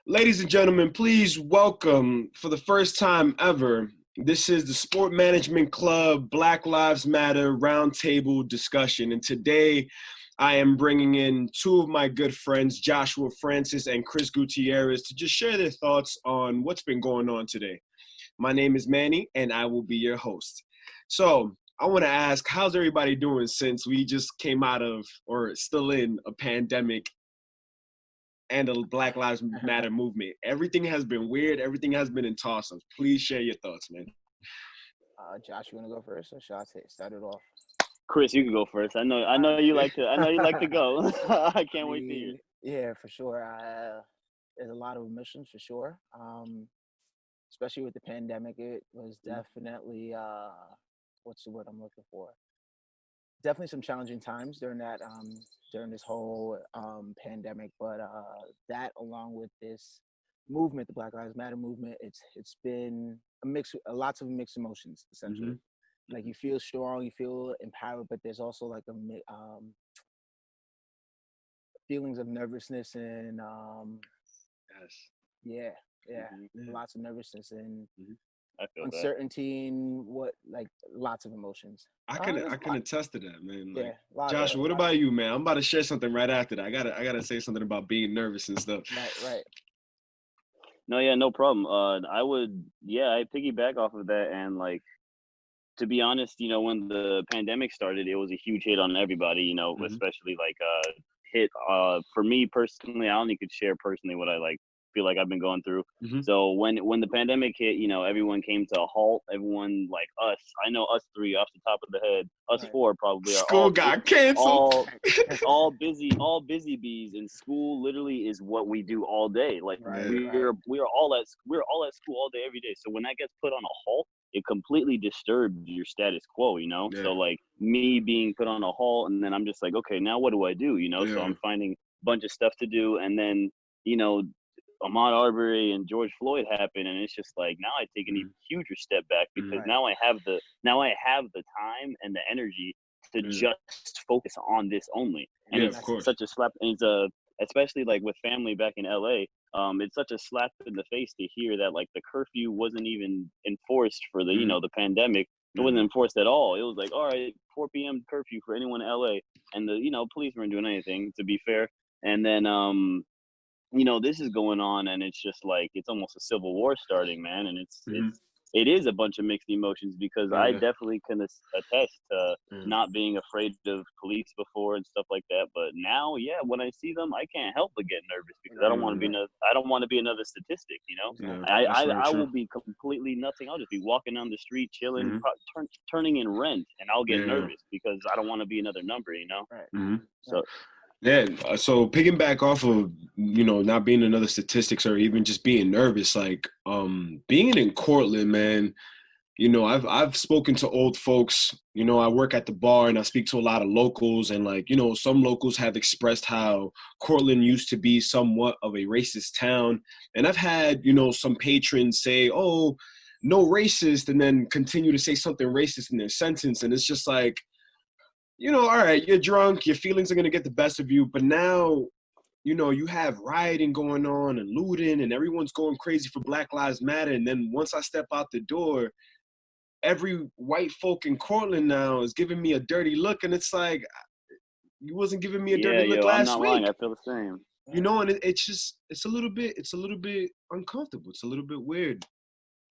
Ladies and gentlemen, please welcome for the first time ever. This is the Sport Management Club Black Lives Matter Roundtable discussion. And today I am bringing in two of my good friends, Joshua Francis and Chris Gutierrez, to just share their thoughts on what's been going on today. My name is Manny, and I will be your host. So I want to ask, how's everybody doing since we just came out of, or still in, a pandemic and the Black Lives Matter movement? Everything has been weird. Everything has been in toss-ups. Please share your thoughts, man. Josh, you want to go first, or shall I start it off? Chris, you can go first. I know you like to go. I can't wait to hear. Yeah, for sure. There's a lot of omissions for sure. Especially with the pandemic, it was definitely what's the word I'm looking for? Definitely some challenging times during this whole pandemic. But that, along with this movement, the Black Lives Matter movement, it's been lots of mixed emotions essentially. Mm-hmm. Like, you feel strong, you feel empowered, but there's also like feelings of nervousness and lots of nervousness and uncertainty and lots of emotions. I can attest to that, man. Like, Josh, what about you, man? I'm about to share something right after that. I gotta say something about being nervous and stuff. Right. No problem. I piggyback off of that, and like, to be honest, when the pandemic started, it was a huge hit on everybody, especially hit for me personally. I only could share personally what I feel like I've been going through. Mm-hmm. So when the pandemic hit, everyone came to a halt. Everyone, like us, I know us three off the top of the head, us four probably are school got canceled. all busy bees, and school literally is what we do all day. Like, we're all at school all day every day. So when that gets put on a halt, it completely disturbed your status quo, Yeah. So like me being put on a halt, and then I'm just like, okay, now what do I do? So I'm finding a bunch of stuff to do, and then Ahmaud Arbery and George Floyd happened, and it's just like, now I take an even huger step back, because now I have the time and the energy to just focus on this only. And it's such a slap. And it's especially like with family back in LA. It's such a slap in the face to hear that like the curfew wasn't even enforced for the the pandemic. It wasn't enforced at all. It was like, all right, 4 p.m. curfew for anyone in LA, and the police weren't doing anything, to be fair. And then this is going on, and it's just like, it's almost a civil war starting, man. And it is a bunch of mixed emotions, because I definitely can attest to not being afraid of police before and stuff like that. But now, when I see them, I can't help but get nervous, because I don't want to be another statistic. I will be completely nothing. I'll just be walking down the street, chilling, turning in rent, and I'll get nervous because I don't want to be another number. So. Yeah, so picking back off of, not being another statistics, or even just being nervous, like being in Cortland, man, I've spoken to old folks. I work at the bar, and I speak to a lot of locals, and some locals have expressed how Cortland used to be somewhat of a racist town. And I've had, some patrons say, oh, no racist, and then continue to say something racist in their sentence. And it's just like, all right, you're drunk, your feelings are going to get the best of you. But now, you have rioting going on and looting, and everyone's going crazy for Black Lives Matter. And then once I step out the door, every white folk in Cortland now is giving me a dirty look. And it's like, you wasn't giving me a dirty look last I'm not week. lying. I feel the same. And it's a little bit uncomfortable. It's a little bit weird.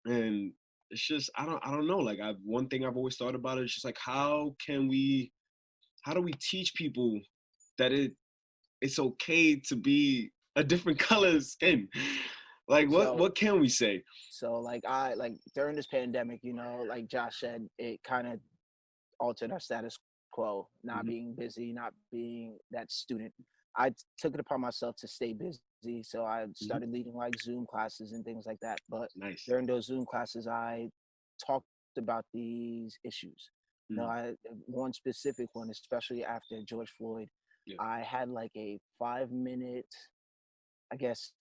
And it's just, I don't know. Like, one thing I've always thought about is just like, how do we teach people that it's okay to be a different color of skin? Like, what can we say? So during this pandemic, like Josh said, it kind of altered our status quo, not being busy, not being that student. I took it upon myself to stay busy, so I started leading like Zoom classes and things like that. But during those Zoom classes, I talked about these issues. One specific one, especially after George Floyd, I had like a 5-minute, I guess,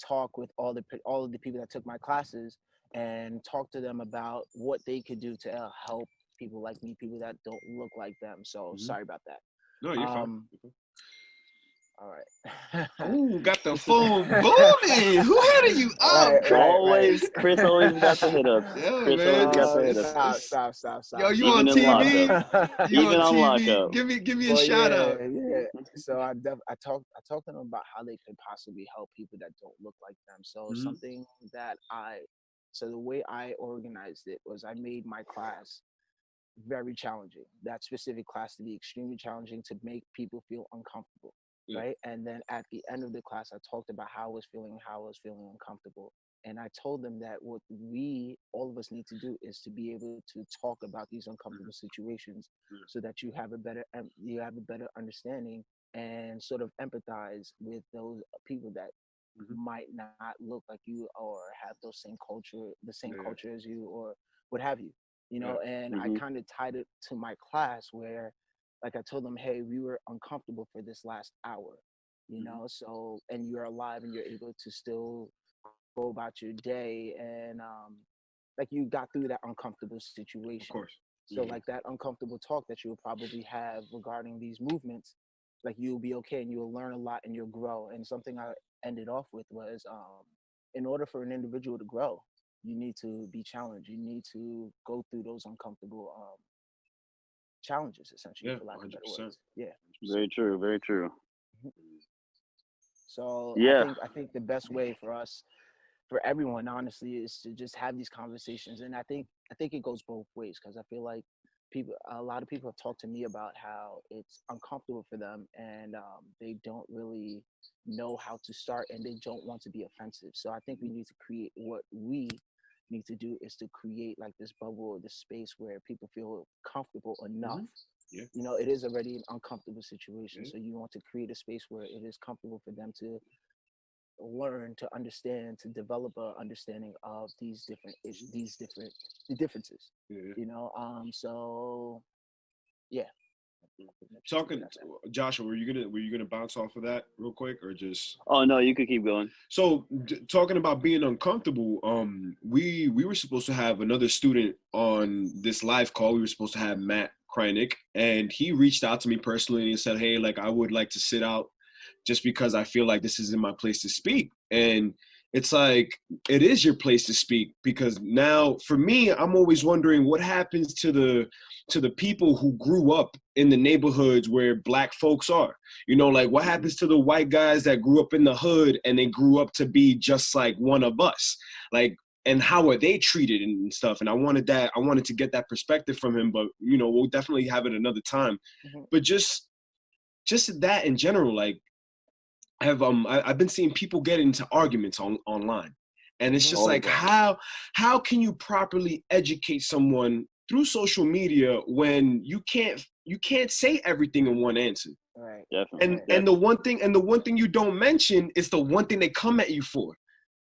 talk with all of the people that took my classes, and talk to them about what they could do to help people like me, people that don't look like them. So sorry about that. No, you're fine. All right. Ooh, got the phone booming. Who hitting you up? Always, Chris always got the hit ups. Yo, Chris always man, got the hit ups. yo, you on Even in TV? lockup. You Even on on TV? lockup. Give me a Well, shout yeah, out. yeah. So I talked to them about how they could possibly help people that don't look like them. So Mhm. something that so the way I organized it was I made my class very challenging. That specific class to be extremely challenging to make people feel uncomfortable, Yeah. right? And then at the end of the class, I talked about how I was feeling uncomfortable. And I told them that what all of us need to do is to be able to talk about these uncomfortable situations Yeah. so that you have a better understanding and sort of empathize with those people that Mhm. might not look like you or have the same Yeah. culture as you or what have you, Yeah. and I kind of tied it to my class where, like, I told them, hey, we were uncomfortable for this last hour, Mhm. so, and you're alive and you're able to still go about your day, and like, you got through that uncomfortable Of situation. course. So like that uncomfortable talk that you'll probably have regarding these movements, like, you'll be okay and you'll learn a lot and you'll grow. And something I ended off with was, in order for an individual to grow, you need to be challenged. You need to go through those uncomfortable challenges, essentially, Yeah, for lack of better 100%. words. Yeah. Very true. Very true. So Yeah. I think the best way for us, for everyone, honestly, is to just have these conversations. And I think it goes both ways, because I feel like a lot of people have talked to me about how it's uncomfortable for them, and they don't really know how to start, and they don't want to be offensive. So I think we need to create what we need to do is to create like this bubble or this space where people feel comfortable enough. Yeah. It is already an uncomfortable situation. Yeah. So you want to create a space where it is comfortable for them to learn, to understand, to develop a understanding of the differences. Yeah. So yeah. Talking, Joshua, were you gonna bounce off of that real quick, or just? Oh no, you could keep going. So talking about being uncomfortable, we were supposed to have another student on this live call. We were supposed to have Matt Kreinick, and he reached out to me personally and said, "Hey, like, I would like to sit out just because I feel like this isn't my place to speak." And it's like, it is your place to speak, because now for me, I'm always wondering what happens to the people who grew up in the neighborhoods where Black folks are. Like, what happens to the white guys that grew up in the hood and they grew up to be just like one of us? Like, and how are they treated and stuff? And I wanted to get that perspective from him, but we'll definitely have it another time. Mhm. But just that in general, like, I've been seeing people get into arguments online, and it's just All the like, time. how can you properly educate someone through social media when you can't say everything in one answer? Right. Definitely. And the one thing you don't mention is the one thing they come at you for.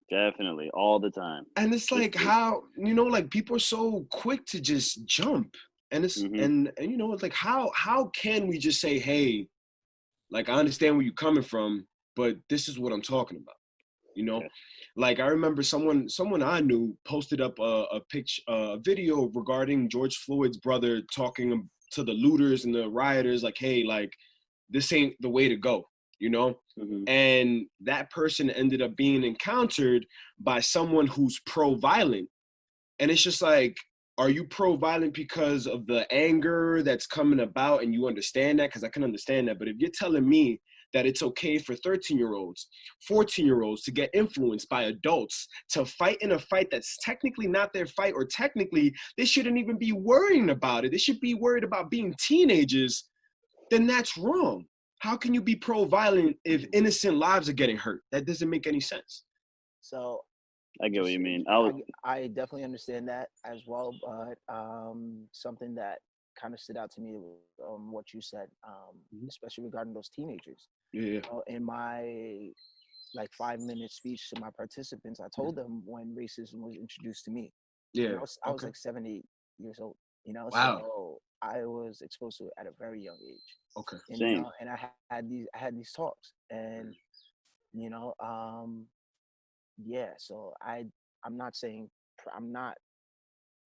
Definitely. All the time. And it's like, how, like, people are so quick to just jump, and it's and it's like, how can we just say, hey, like, I understand where you're coming from, but this is what I'm talking about. Yeah. Like, I remember someone I knew posted up a picture, a video regarding George Floyd's brother talking to the looters and the rioters, like, hey, like, this ain't the way to go, and that person ended up being encountered by someone who's pro-violent. And it's just like, are you pro-violent because of the anger that's coming about, and you understand that? Because I can understand that. But if you're telling me that it's okay for 13-year-olds, 14-year-olds to get influenced by adults to fight in a fight that's technically not their fight, or technically they shouldn't even be worrying about it, they should be worried about being teenagers, then that's wrong. How can you be pro-violent if innocent lives are getting hurt? That doesn't make any sense. So I get what you mean. I definitely understand that as well, but something that kind of stood out to me was what you said, especially regarding those teenagers. Yeah. In my like 5-minute speech to my participants, I told them when racism was introduced to me. Yeah. I was like 7, 8 years old. Wow. So I was exposed to it at a very young age. Okay. And Same. and I had these talks, and you know, yeah. So I'm not saying I'm not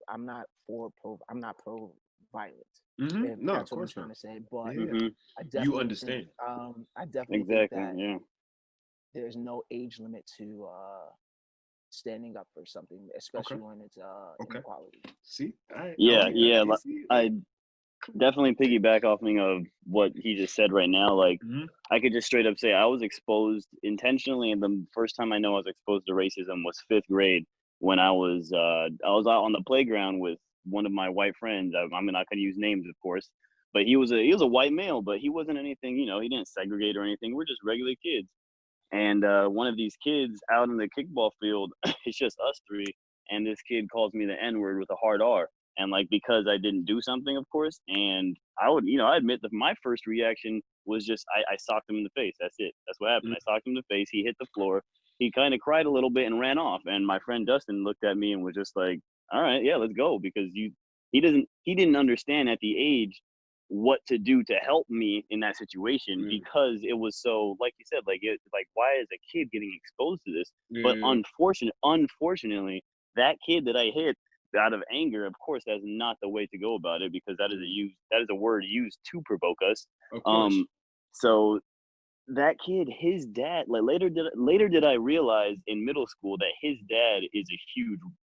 I'm not pro violent. Mm-hmm. If No, of that's what I'm course trying not. to say, but Yeah, Hmm. I you definitely think understand. I definitely think Exactly. that Yeah. there's no age limit to standing up for something, Okay, especially when it's okay. inequality. See, I Yeah. like that. Yeah. You see, I come on. definitely piggyback off of what he just said right now. Like, Mm-hmm. I could just straight up say I was exposed intentionally, and the first time I know I was exposed to racism was fifth grade when I was out on the playground with one of my white friends. I'm not gonna use names, of course, but he was a white male, but he wasn't anything. He didn't segregate or anything. We're just regular kids. And one of these kids out in the kickball field, it's just us three, and this kid calls me the N word with a hard R. And like because I didn't do something, of course, and I admit that my first reaction was just I socked him in the face. That's it. That's what happened. I socked him in the face. He hit the floor. He kind of cried a little bit and ran off. And my friend Dustin looked at me and was just like, "All right, yeah, let's go," because he didn't understand at the age what to do to help me in that situation Yeah, because it was so like you said like why is a kid getting exposed to this. But yeah, unfortunately that kid that I hit out of anger, of course that's not the way to go about it because yeah. that is a word used to provoke us. Of course. Um so that kid, his dad, like later did I realize in middle school that his dad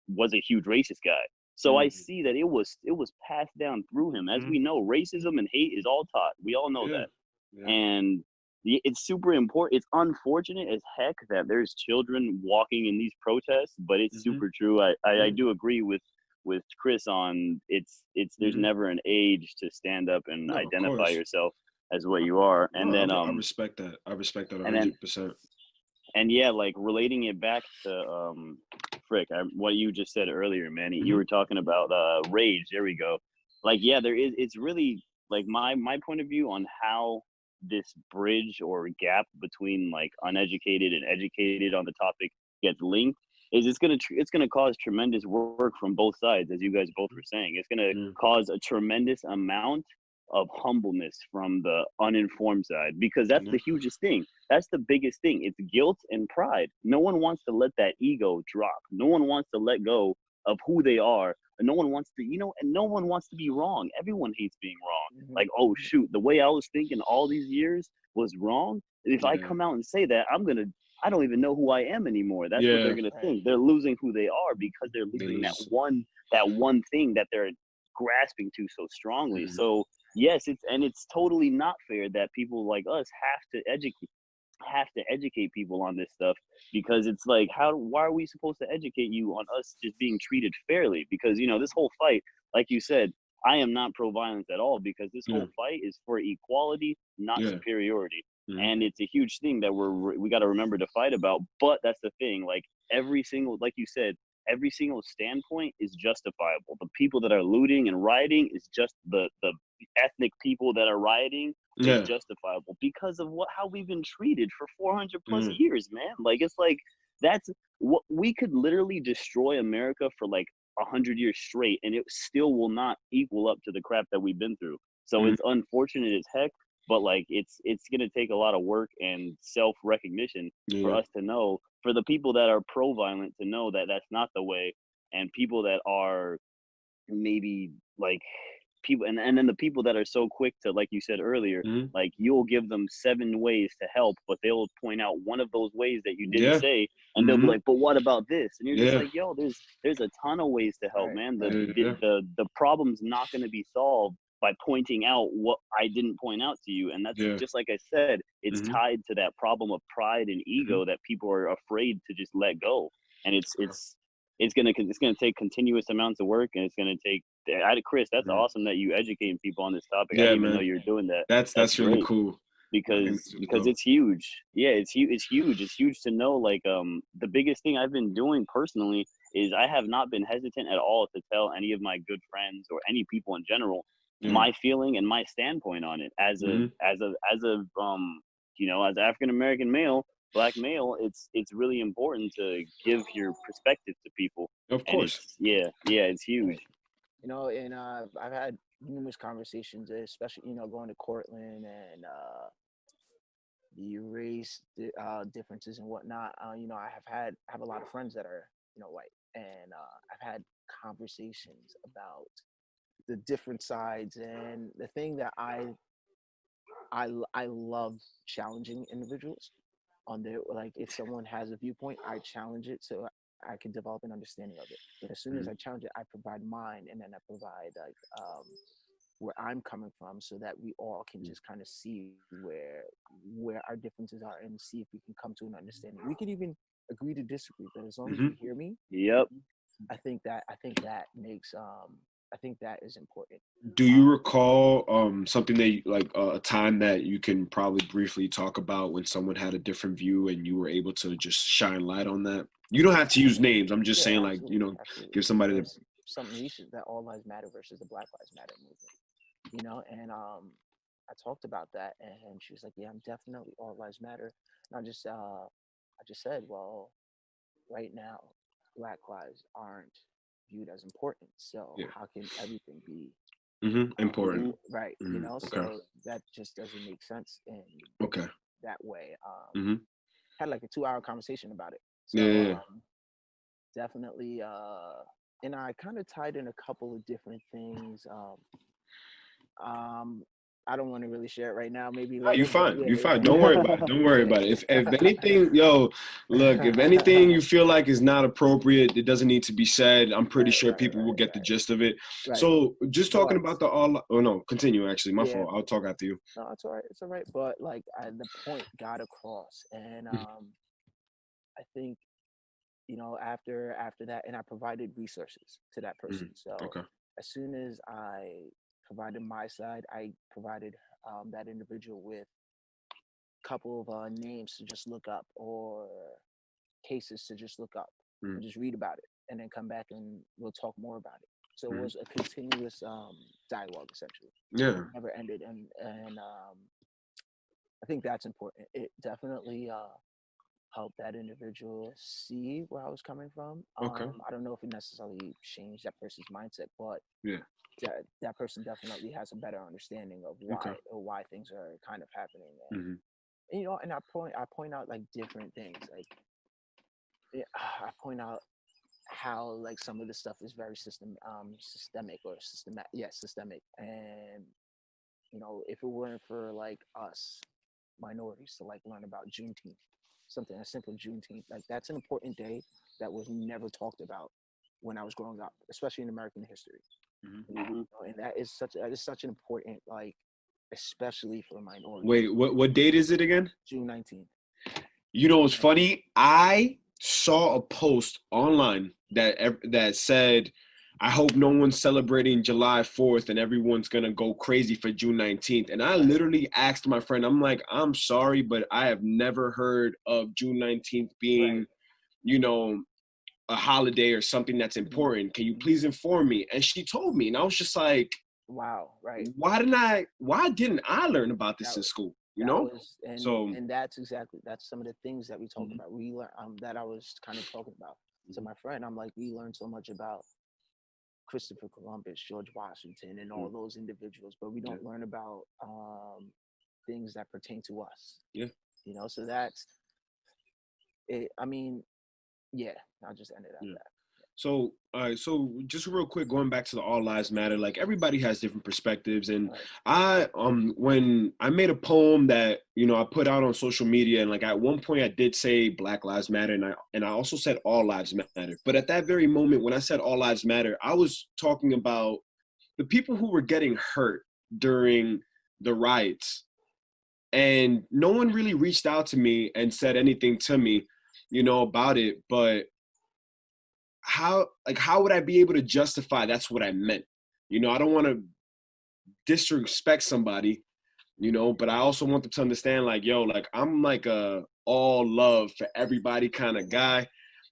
was a huge racist guy. So I Mm-hmm. see that it was passed down through him. As we know, racism and hate is all taught. We all know Yeah, that. yeah. And it's super important. It's unfortunate as heck that there's children walking in these protests, but it's Mm-hmm. super true. I Yeah. do agree with Chris on it's there's Mm-hmm. never an age to stand up and No, of identify course. yourself as what you are. No, I respect that. I respect that And then 100%. and yeah, like relating it back to frick, what you just said earlier, Manny. You Mm-hmm. were talking about rage. There we go. Like yeah, there is. It's really like my point of view on how this bridge or gap between like uneducated and educated on the topic gets linked is it's gonna cause tremendous work from both sides, as you guys both were saying. It's gonna Yeah. cause a tremendous amount of humbleness from the uninformed side because that's Yeah. the hugest thing. That's the biggest thing. It's guilt and pride. No one wants to let that ego drop. No one wants to let go of who they are. And no one wants to, and no one wants to be wrong. Everyone hates being wrong. Hmm. Like, oh shoot, the way I was thinking all these years was wrong. If I Yeah. come out and say that, I don't even know who I am anymore. That's what they're Yeah. gonna Right. think. They're losing who they are because they're They losing lose. that one thing that they're grasping to so strongly. Mm-hmm. So yes, it's totally not fair that people like us have to educate people on this stuff because it's like why are we supposed to educate you on us just being treated fairly? Because this whole fight, like you said, I am not pro violence at all because this Yeah. whole fight is for equality, not Yeah. superiority. Mm-hmm. And it's a huge thing that we got to remember to fight about. But that's the thing, like every single, like you said, every single standpoint is justifiable. The people that are looting and rioting is just the ethnic people that are rioting is Yeah. justifiable because of how we've been treated for 400 plus Mm. years, man. Like it's like that's what we could literally destroy America for like 100 years straight, and it still will not equal up to the crap that we've been through. So Mm. it's unfortunate as heck, but like it's gonna take a lot of work and self recognition for Yeah. us to know, for the people that are pro violent to know that that's not the way, and people that are maybe like people and then the people that are so quick to, like you said earlier, Mm. like you'll give them 7 ways to help, but they'll point out one of those ways that you didn't Yeah. say, and they'll be Mm-hmm. like, but what about this? And you're just Yeah. like, yo, there's a ton of ways to help, Right. man. the Right. Yeah. the Yeah. the, the problem's not going to be solved by pointing out what I didn't point out to you. And that's Yeah. just like I said, it's Mm-hmm. tied to that problem of pride and Mm-hmm. ego that people are afraid to just let go. And it's gonna take continuous amounts of work, and it's gonna take. Chris, that's Mm. awesome that you educating people on this topic. I Yeah, didn't even know man. you were doing that. That's That's really great cool. I think because it's because dope. it's huge. Yeah, it's huge. It's huge. It's huge to know. Like the biggest thing I've been doing personally is I have not been hesitant at all to tell any of my good friends or any people in general Yeah. my feeling and my standpoint on it as a Mm-hmm. as an African American male, black male. It's really important to give your perspective to people, Of and course. it's it's huge. Right. And I've had numerous conversations, especially going to Cortland and the race differences and whatnot. I have a lot of friends that are white, and I've had conversations about the different sides. And the thing that I love challenging individuals on their, like, if someone has a viewpoint, I challenge it so I can develop an understanding of it. But as soon as I challenge it, I provide mine, and then I provide like where I'm coming from, so that we all can just kind of see where our differences are and see if we can come to an understanding. We could even agree to disagree, but as long as you hear me, Yep. I think that makes I think that is important. Do you recall something that like a time that you can probably briefly talk about when someone had a different view and you were able to just shine light on that? You don't have to use names. I'm just saying, like, Absolutely, give somebody the. Something recent, that All Lives Matter versus the Black Lives Matter movement. And I talked about that, and she was like, "Yeah, I'm definitely All Lives Matter." And I just said, "Well, right now, Black lives aren't viewed as important, so how can everything be important?" Right? Okay. So that just doesn't make sense in that way. Had like a 2-hour conversation about it. So definitely, and I kind of tied in a couple of different things. I don't want to really share it right now. Maybe later. You fine. Yeah, You fine. Don't worry about it. Don't worry about it. If anything, if anything you feel like is not appropriate, it doesn't need to be said. I'm pretty sure people will get the gist of it. Right. So just talking about the all. Oh no, continue. Actually, my fault. I'll talk after you. No, it's all right. It's all right. But like, the point got across, and I think after that, and I provided resources to that person. So as soon as I provided my side, I provided that individual with a couple of names to just look up, or cases to just look up and just read about it, and then come back and we'll talk more about it. So it was a continuous dialogue, essentially. Yeah, never ended, and I think that's important. It definitely help that individual see where I was coming from. I don't know if it necessarily changed that person's mindset, but that person definitely has a better understanding of why things are kind of happening. And, and I point out like different things. Like I point out how like some of this stuff is very systemic or systemic. And if it weren't for like us minorities to like learn about Juneteenth, something as simple as Juneteenth, like that's an important day that was never talked about when I was growing up, especially in American history. And that is such an important, like, especially for minorities. Wait, what date is it again? June 19th. You know what's funny? I saw a post online that said, I hope no one's celebrating July 4th and everyone's going to go crazy for June 19th. And I literally asked my friend, I'm like, I'm sorry, but I have never heard of June 19th being, a holiday or something that's important. Can you please inform me? And she told me, and I was just like, wow, right. Why didn't I learn about this in school? And that's some of the things that we talked about. We learned that I was kind of talking about to my friend. I'm like, we learned so much about Christopher Columbus, George Washington, and all those individuals, but we don't learn about things that pertain to us. So that's it. I mean, I'll just end it at that. So, so just real quick, going back to the All Lives Matter, like everybody has different perspectives. And when I made a poem that, I put out on social media, and like at one point I did say Black Lives Matter, and I also said All Lives Matter. But at that very moment, when I said All Lives Matter, I was talking about the people who were getting hurt during the riots. And no one really reached out to me and said anything to me, about it. But how would I be able to justify that's what I meant? I don't want to disrespect somebody, but I also want them to understand, like, like I'm like a all love for everybody kind of guy.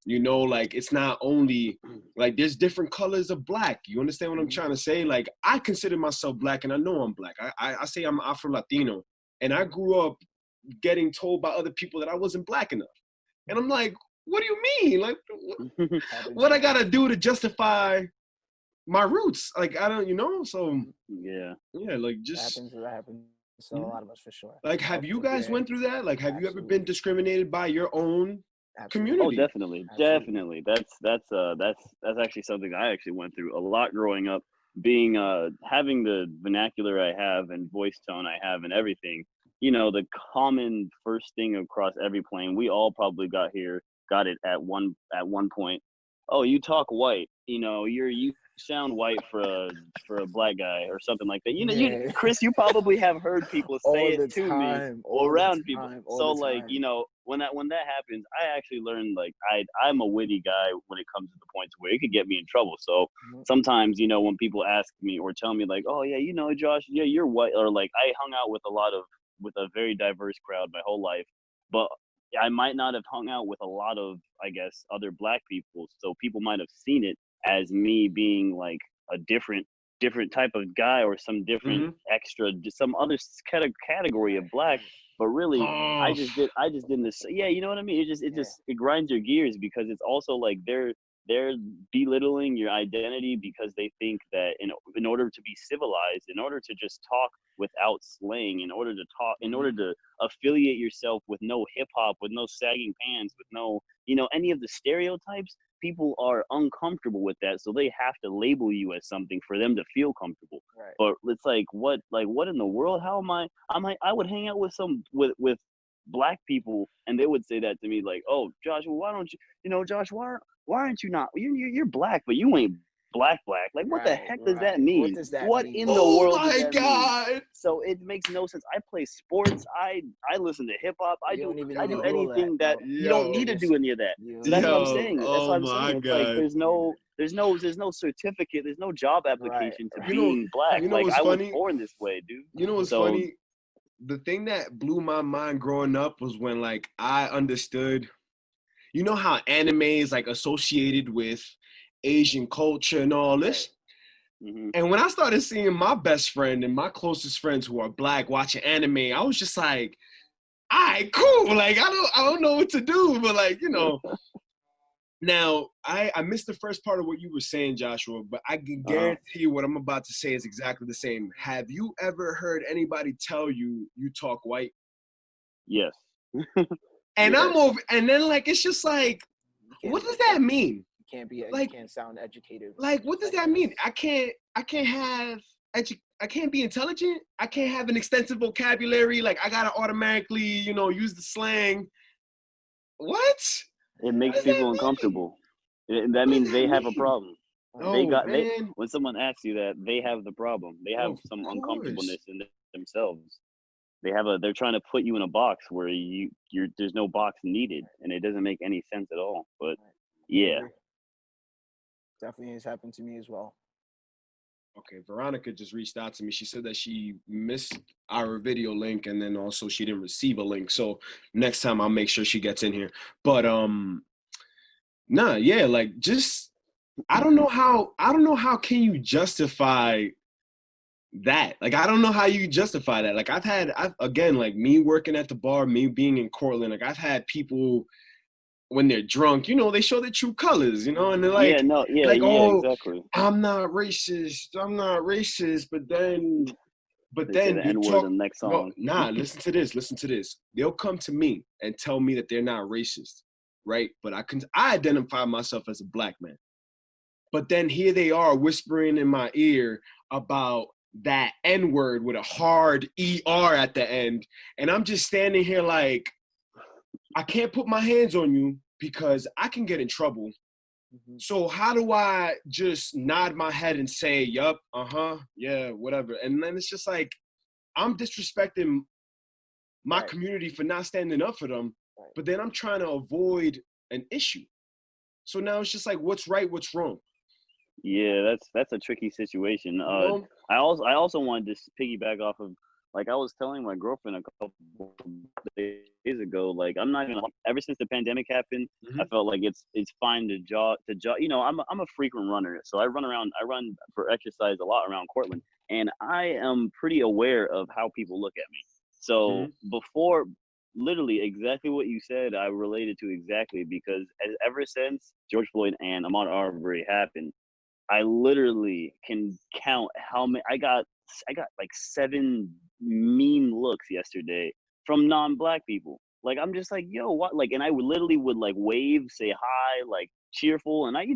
Like it's not only like there's different colors of black. You understand what I'm trying to say? Like I consider myself black, and I know I'm black. I say I'm Afro-Latino, and I grew up getting told by other people that I wasn't black enough. And I'm like, what do you mean? Like, what I gotta do to justify my roots? Like, I don't, so like just that happens. So a lot of us for sure. Like, have you guys went through that? Like, have you ever been discriminated by your own community? Oh, definitely. That's actually something I actually went through a lot growing up. being having the vernacular I have and voice tone I have and everything, you know, the common first thing across every plane, we all probably got it at one point. Oh, you talk white, you know, you sound white for a black guy or something like that. You know, Yeah. Chris, you probably have heard people say All it the to me time. or All the around people. time. So All the like, time. you know, when that happens, I actually learned like I'm a witty guy when it comes to the point where it could get me in trouble. So sometimes, you know, when people ask me or tell me like, oh yeah, you know, Josh, yeah, you're white, or like I hung out with a very diverse crowd my whole life, but I might not have hung out with a lot of, I guess, other black people. So people might have seen it as me being like a different type of guy or some different extra, some other category of black. But really, Oh, I just didn't. Yeah, you know what I mean. It grinds your gears because it's also like they're belittling your identity because they think that in order to be civilized, in order to just talk without slang, in order to affiliate yourself with no hip hop, with no sagging pants, with no, you know, any of the stereotypes, people are uncomfortable with that, so they have to label you as something for them to feel comfortable. Right. But it's like what in the world? How am I would hang out with with black people and they would say that to me like, oh Josh, well, why don't you, you know, Josh, why aren't you not, you're black but you ain't black. Like what the heck does that mean? What does that What mean? in the oh world does my that mean? God. So it makes no sense. I play sports. I listen to hip hop. You don't even I need do to do all that, anything that bro. you don't Yo, need to do any of that. You don't So that's need what to I'm do yo, saying. that. That's what oh I'm my saying. It's like God. there's no certificate. There's no job Right. application to You know, being black. you know Like what's I was funny? born this way, dude. You know what's So funny? The thing that blew my mind growing up was when like I understood, you know how anime is like associated with Asian culture and all this. mhm. And when I started seeing my best friend and my closest friends who are black watching anime, I was just like, all right, cool. Like I don't know what to do, but like, you know. Now, I missed the first part of what you were saying, Joshua, but I can guarantee you what I'm about to say is exactly the same. Have you ever heard anybody tell you you talk white? Yes. And Yes. I'm over, and then like it's just like, what does that mean? You can't be. Like, you can't sound educated. like what does that mean? I can't have I can't be intelligent. I can't have an extensive vocabulary. Like I gotta automatically, you know, use the slang. What? It What makes does that people mean? uncomfortable. That What does means that they have a mean? problem. Oh They man. when someone asks you that, they have the problem. They have Of some course. uncomfortableness in themselves. They're trying to put you in a box where there's no box needed, and it doesn't make any sense at all. But yeah. Definitely has happened to me as well. Okay, Veronica just reached out to me. She said that she missed our video link and then also she didn't receive a link. So next time I'll make sure she gets in here. But nah, yeah, like just I don't know how can you justify that? Like I don't know how you justify that. Like I've again, like me working at the bar, me being in Cortland, like I've had people when they're drunk, you know, they show their true colors, you know, and they're Yeah, no, yeah, like, yeah, oh, exactly. I'm not racist, but They say then the you N word talk, in the next no, song. nah, listen to this. They'll come to me and tell me that they're not racist, right? But I identify myself as a black man. But then here they are whispering in my ear about that N word with a hard ER at the end. And I'm just standing here like, I can't put my hands on you because I can get in trouble. So how do I just nod my head and say, yup, yeah, whatever. And then it's just like, I'm disrespecting my community for not standing up for them, but then I'm trying to avoid an issue. So now it's just like, what's right, what's wrong? Yeah, that's a tricky situation. You know? I also wanted to piggyback off of, like I was telling my girlfriend a couple days ago, like I'm not gonna, ever since the pandemic happened, I felt like it's fine to jog. You know, I'm a frequent runner, so I run for exercise a lot around Cortland, and I am pretty aware of how people look at me. So before, literally exactly what you said, I related to exactly, because ever since George Floyd and Ahmaud Arbery happened, I literally can count how many I got like 7 mean looks yesterday from non-black people. Like, I'm just like, yo, what? Like, and I would literally would like wave, say hi, like cheerful. And I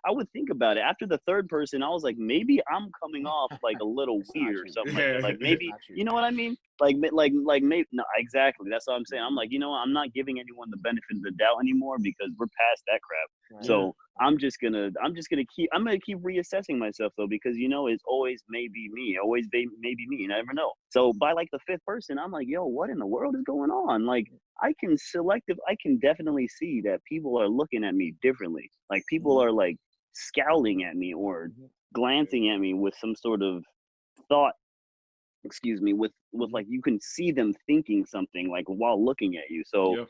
would think about it. After the third person, I was like, maybe I'm coming off like a little It's not weird or you. something like Yeah. that. Like It's maybe, not you. you know what I mean? Like maybe, no, exactly. That's what I'm saying. I'm like, you know what? I'm not giving anyone the benefit of the doubt anymore because we're past that crap. Right. So I'm gonna keep reassessing myself though, because it's always maybe me, always maybe me. You never know. So by like the fifth person, I'm like, yo, what in the world is going on? Like, I can definitely see that people are looking at me differently. Like, people are like scowling at me or glancing at me with some sort of thought, excuse me, with like, you can see them thinking something like while looking at you. So Yeah.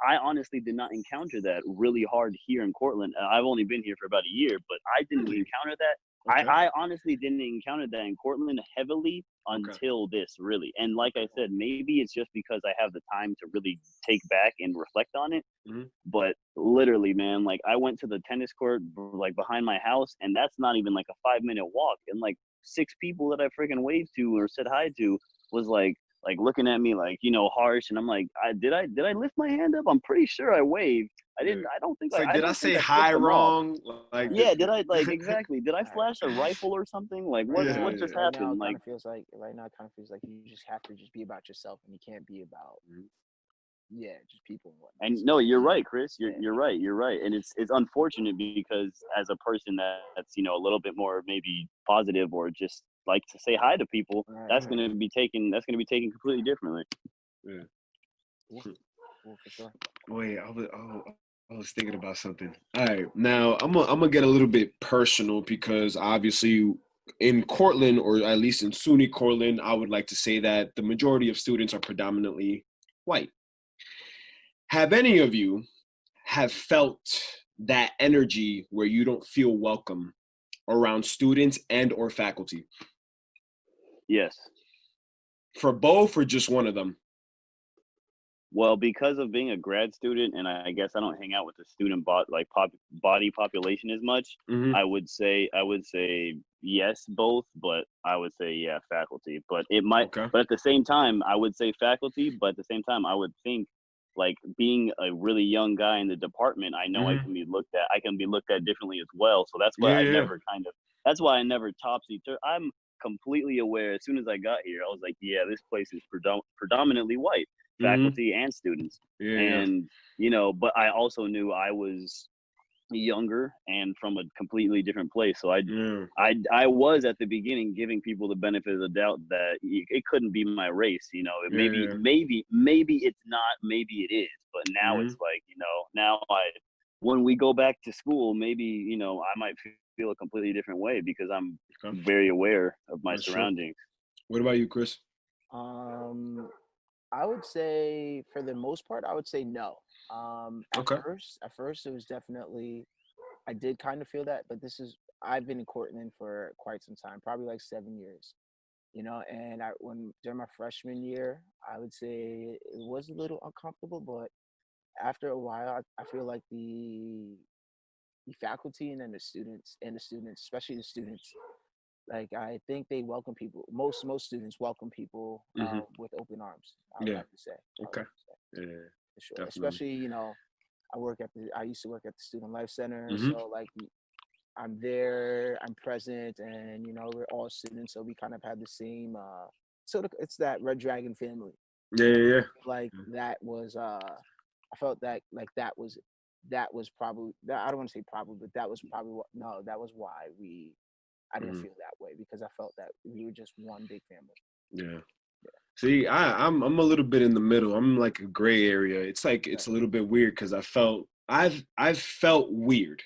I honestly did not encounter that really hard here in Cortland. I've only been here for about a year, but I didn't encounter that. Okay. I honestly didn't encounter that in Cortland heavily until this, really. And like I said, maybe it's just because I have the time to really take back and reflect on it. Mhm. But literally, man, like, I went to the tennis court like behind my house, and that's not even like a 5-minute walk. And like 6 people that I freaking waved to or said hi to was like looking at me like, harsh. And I'm like, did I lift my hand up? I'm pretty sure I waved. I didn't. Yeah. I don't think It's like, I did I don't think say I flipped hi them off. wrong? Like, Yeah, did I exactly? Did I Right. flash a rifle or something? Like, what Yeah, what just Right now, happened? it kind Like, of feels like you just have to just be about yourself, and you can't be about just people and whatnot. and So, no, you're right, Chris. You're yeah. you're right. You're right. And it's unfortunate because as a person that's a little bit more maybe positive or just like to say hi to people, Right. that's gonna be taken completely differently. yeah. Yeah. Cool, for sure. Wait, I was thinking about something. All right, now I'm gonna get a little bit personal because obviously in Cortland, or at least in SUNY Cortland, I would like to say that the majority of students are predominantly white. Have any of you have felt that energy where you don't feel welcome around students and or faculty? Yes. For both or just one of them? Well, because of being a grad student, and I guess I don't hang out with the student body population as much. Mm-hmm. I would say yes, both, but I would say yeah, faculty. But it might. Okay. But at the same time, I would say faculty. But at the same time, I would think, like, being a really young guy in the department, I know I can be looked at differently as well. So that's why that's why I never I'm completely aware. As soon as I got here, I was like, yeah, this place is predominantly white, faculty and students. And but I also knew I was younger and from a completely different place. So I was at the beginning giving people the benefit of the doubt that it couldn't be my race. Maybe it's not, maybe it is. But now it's like, now when we go back to school, maybe I might feel a completely different way because I'm very aware of my surroundings. What about you, Chris? I would say for the most part, I would say no. At first it was definitely, I did kind of feel that, but I've been in Cortland for quite some time, probably like 7 years, and during my freshman year, I would say it was a little uncomfortable, but after a while, I feel like the faculty and then the students, especially the students, like, I think they welcome people. Most students welcome people with open arms. I would have to say. Okay. Yeah, for sure. definitely. Especially, I used to work at the Student Life Center, so like I'm there, I'm present, and we're all students, so we kind of have the same. It's that Red Dragon family. Yeah. Like that was. I felt that like that was probably that. I don't want to say probably, but that was probably that was why I didn't feel that way, because I felt that we were just one big family. Yeah. See, I'm a little bit in the middle. I'm like a gray area. It's like it's a little bit weird because I've felt weird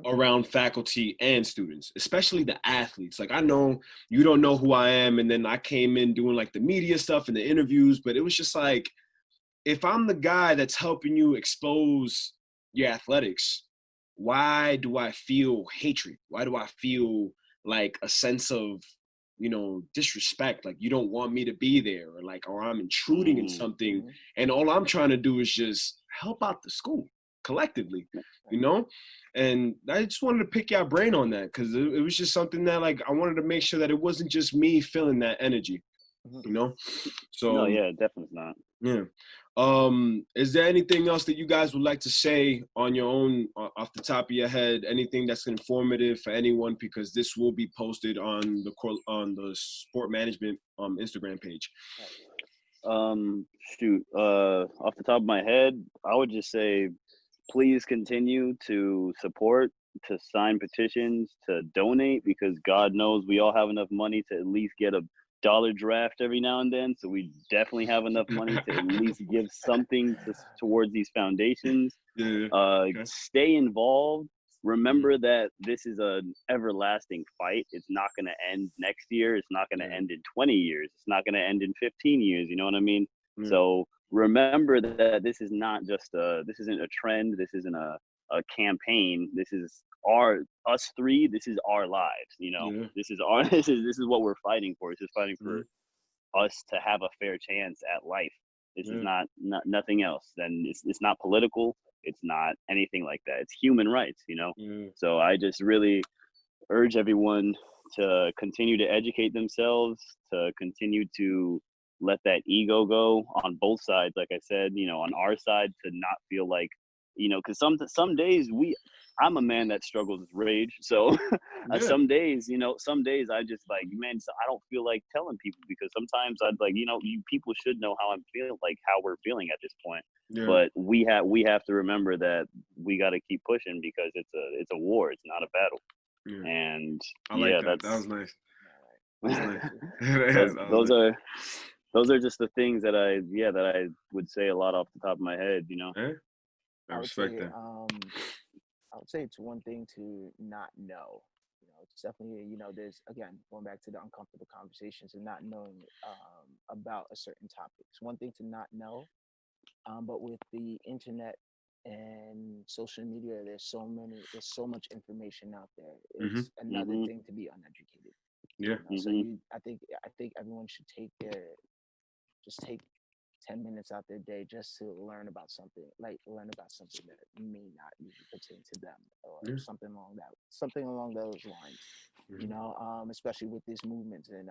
around faculty and students, especially the athletes. Like, I know you don't know who I am, and then I came in doing like the media stuff and the interviews, but it was just like, if I'm the guy that's helping you expose your athletics, why do I feel hatred? Why do I feel like a sense of, disrespect? Like, you don't want me to be there, or I'm intruding in something. And all I'm trying to do is just help out the school collectively, And I just wanted to pick your brain on that, because it was just something that, like, I wanted to make sure that it wasn't just me feeling that energy. You know, so no, yeah, definitely not. Yeah. Is there anything else that you guys would like to say on your own, off the top of your head? Anything that's informative for anyone, because this will be posted on the sport management Instagram page. Shoot. Off the top of my head, I would just say, please continue to support, to sign petitions, to donate, because God knows we all have enough money to at least get a dollar draft every now and then. So we definitely have enough money to at least give something towards these foundations. Yeah. Okay. Stay involved. Remember that this is an everlasting fight. It's not going to end next year. It's not going to end in 20 years. It's not going to end in 15 years. You know what I mean? So remember that this is not just this isn't a trend. This isn't a campaign. This is us three. This is our lives. You know, this is our this is what we're fighting for. This is fighting for us to have a fair chance at life. This is not nothing else. Then it's not political. It's not anything like that. It's human rights, you know? So I just really urge everyone to continue to educate themselves, to continue to let that ego go on both sides. Like I said, you know, on our side, to not feel like, you know, because some days I'm a man that struggles with rage. So some days I just like, man, I don't feel like telling people, because sometimes I'd like, you know, people should know how I'm feeling, like how we're feeling at this point. But we have to remember that we got to keep pushing, because it's a war. It's not a battle. And I like that. That was nice. Those are just the things that I would say a lot off the top of my head, you know. I respect that. I would say it's one thing to not know. You know, it's definitely, you know, there's, again, going back to the uncomfortable conversations and not knowing about a certain topic. It's one thing to not know, but with the internet and social media, there's so much information out there. It's another thing to be uneducated. Yeah. You know? So I think everyone should take 10 minutes out their day just to learn about something that may not usually pertain to them, or something along those lines. You know, especially with these movements and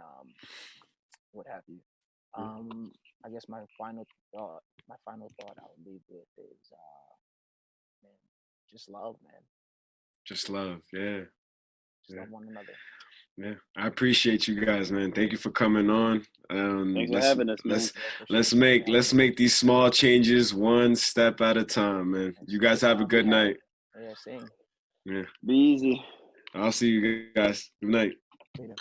what have you. I guess my final thought I would leave with is man, just love, man. Just love, yeah. Just love one another. Yeah, I appreciate you guys, man. Thank you for coming on. Thanks for having us, man. Let's make these small changes one step at a time, man. You guys have a good night. Yeah, same. Yeah. Be easy. I'll see you guys. Good night. Later.